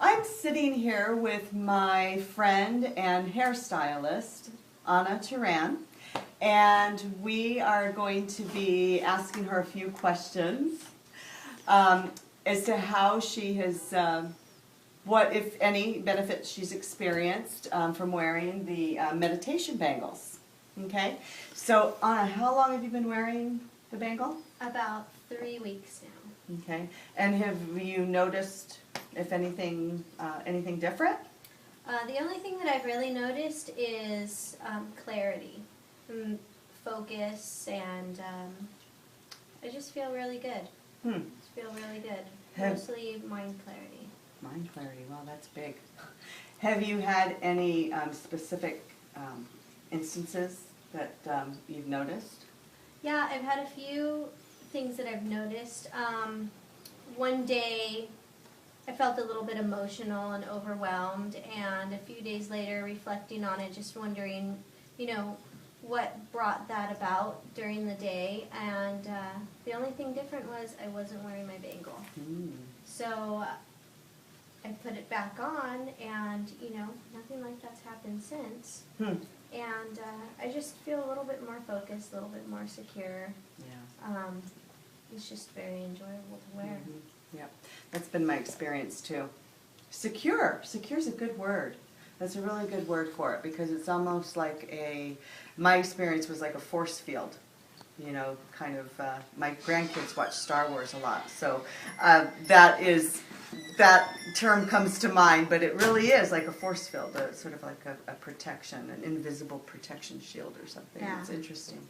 I'm sitting here with my friend and hairstylist, Teran, and we are going to be asking her a few questions as to how she has, what, if any, benefits she's experienced from wearing the meditation bangles. Okay? So, Anna, how long have you been wearing the bangle? About 3 weeks now. Okay. And have you noticed, if anything, anything different? The only thing that I've really noticed is clarity, focus, and I just feel really good. Just feel really good. Mostly mind clarity. Mind clarity, well, that's big. Have you had any specific instances that you've noticed? Yeah, I've had a few things that I've noticed. One day I felt a little bit emotional and overwhelmed, and a few days later, reflecting on it, just wondering, you know, what brought that about during the day, and the only thing different was I wasn't wearing my bangle. So I put it back on, and, you know, nothing like that's happened since. And I just feel a little bit more focused, a little bit more secure. Yeah. It's just very enjoyable to wear. Yep, that's been my experience too. Secure. Secure is a good word. That's a really good word for it, because it's almost like my experience was like a force field. You know, kind of, my grandkids watch Star Wars a lot, so that term comes to mind, but it really is like a force field, sort of like a protection, an invisible protection shield or something. Yeah. It's interesting.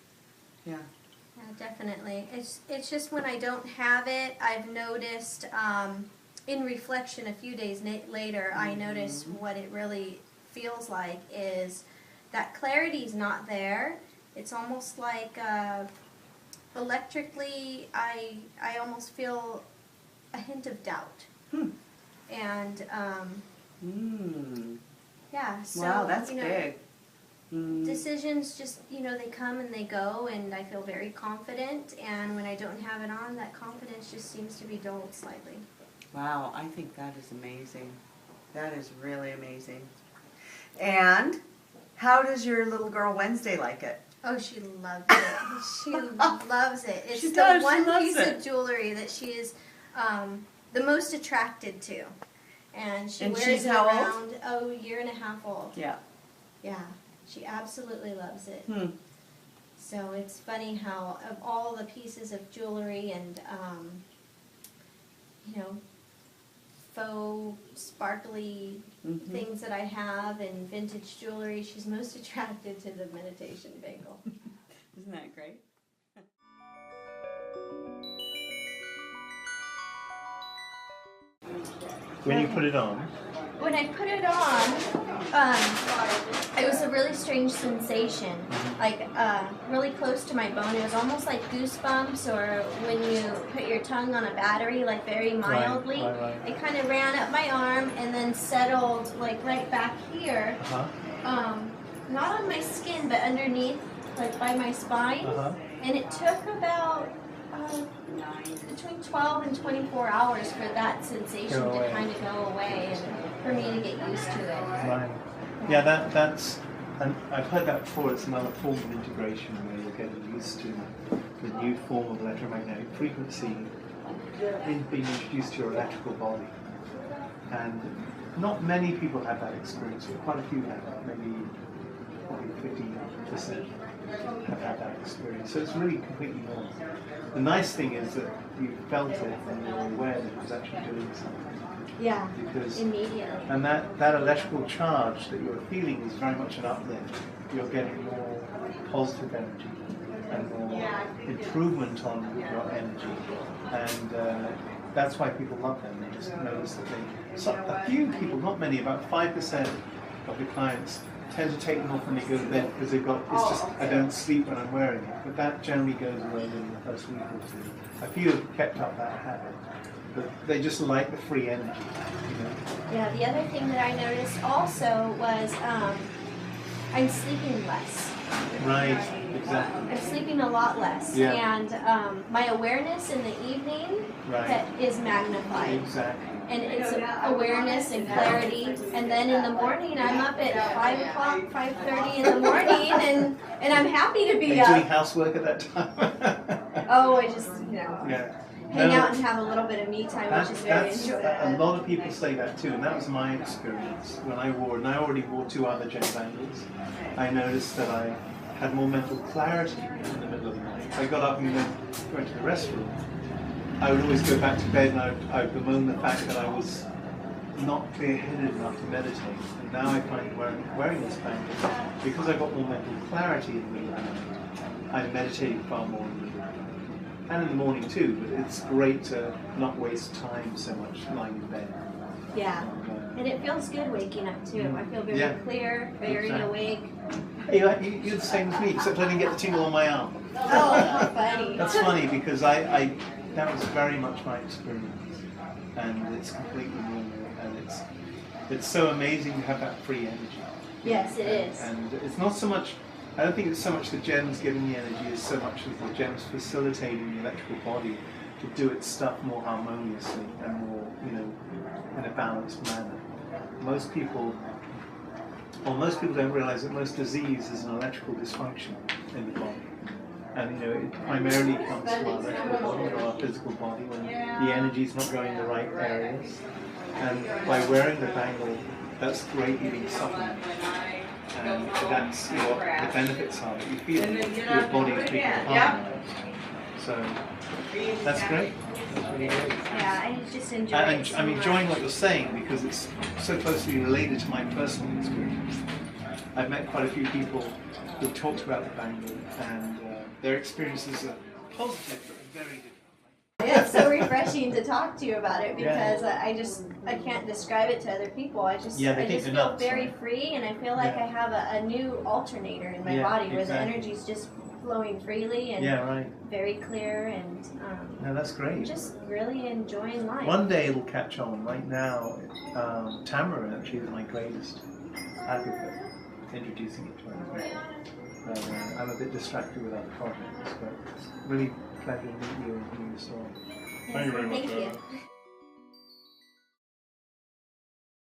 Yeah. Yeah, definitely. It's just when I don't have it, I've noticed, in reflection a few days later, I notice what it really feels like is that clarity's not there. It's almost like electrically, I almost feel a hint of doubt. And yeah, so wow, that's you know, big. Decisions just, you know, they come and they go, and I feel very confident, and when I don't have it on, that confidence just seems to be dulled slightly. Wow, I think that is amazing. That is really amazing. And how does your little girl Wednesday like it? Oh, she loves it. She loves it. It's She does, the one she loves piece it. of jewelry that she is the most attracted to. And she wears she's it how around, a year and a half old. Yeah. Yeah, she absolutely loves it. So it's funny how of all the pieces of jewelry and, you know, faux sparkly things that I have and vintage jewelry, she's most attracted to the meditation bangle. Isn't that great? When you put it on? When I put it on, it was a really strange sensation, like really close to my bone. It was almost like goosebumps, or when you put your tongue on a battery, like very mildly. Right. It kind of ran up my arm and then settled like right back here. Not on my skin, but underneath, like by my spine. And it took about between 12 and 24 hours for that sensation to kind of go away and for me to get used to it. Right. Yeah, that's, and I've heard that before. It's another form of integration where you're getting used to the new form of electromagnetic frequency in being introduced to your electrical body. And not many people have that experience, but quite a few have. Maybe probably 50% have had that experience. So it's really completely normal. The nice thing is that you felt it and you're aware that it was actually doing something. Yeah, because immediately. And that electrical charge that you're feeling is very much an uplift. You're getting more positive energy and more improvement on your energy. And that's why people love them. They just notice that a few people, not many, about 5% of the clients tend to take them off when they go to bed because they've got, it's just, I don't sleep when I'm wearing it. But that generally goes away in the first week or two. A few have kept up that habit, but they just like the free energy, you know. Yeah, the other thing that I noticed also was I'm sleeping less. Right. Exactly. I'm sleeping a lot less, Yeah. and my awareness in the evening Right. is magnified. Exactly. And it's awareness and clarity, and then in the morning I'm up at 5 o'clock, 5:30 in the morning, and I'm happy to Are be you up. doing housework at that time? Oh, I just Yeah. hang No, out and have a little bit of me time, which is very that's enjoyable. a lot of people say that too, and that was my experience when I wore, and I already wore 2 other gem bangles. I noticed that I had more mental clarity in the middle of the night. If I got up and went to the restroom, I would always go back to bed and I would bemoan the fact that I was not clear-headed enough to meditate. And now I find wearing this bangle, because I got more mental clarity in the middle of the night, I'm meditating far more in the middle of the night. And in the morning too, but it's great to not waste time so much lying in bed. Yeah, and it feels good waking up too. I feel very Yeah. clear, very awake. Hey, you're the same as me, except I didn't get the tingle on my arm. Oh, how funny. That's funny because that was very much my experience, and it's completely normal, and it's so amazing to have that free energy. Yes, it is. And it's not so much. I don't think it's so much the gems giving the energy as so much as the gems facilitating the electrical body to do its stuff more harmoniously and more, in a balanced manner. Most people don't realize that most disease is an electrical dysfunction in the body. And it primarily comes from our electrical body or our physical body when the energy is not going in the right areas. And by wearing the bangle, that's greatly being supplemented. And that's what the benefits are that you feel. Your body is being harmonized. So that's great. That's really great. Yeah, I just enjoy And it so I'm enjoying much. what you're saying because it's so closely related to my personal experience. I've met quite a few people who've talked about the bangle, and their experiences are positive but very different. It's so refreshing to talk to you about it because I can't describe it to other people. I just They I think just they're feel nuts, very right? free, and I feel like Yeah. I have a new alternator in my body where the energy's just flowing freely and Right. very clear, and No, that's great. just really enjoying life. One day it'll catch on. Right now, Tamara actually is my greatest advocate, introducing it to everyone. I'm a bit distracted with other projects, but it's really a pleasure to meet you and hear your story. Yes, thank you.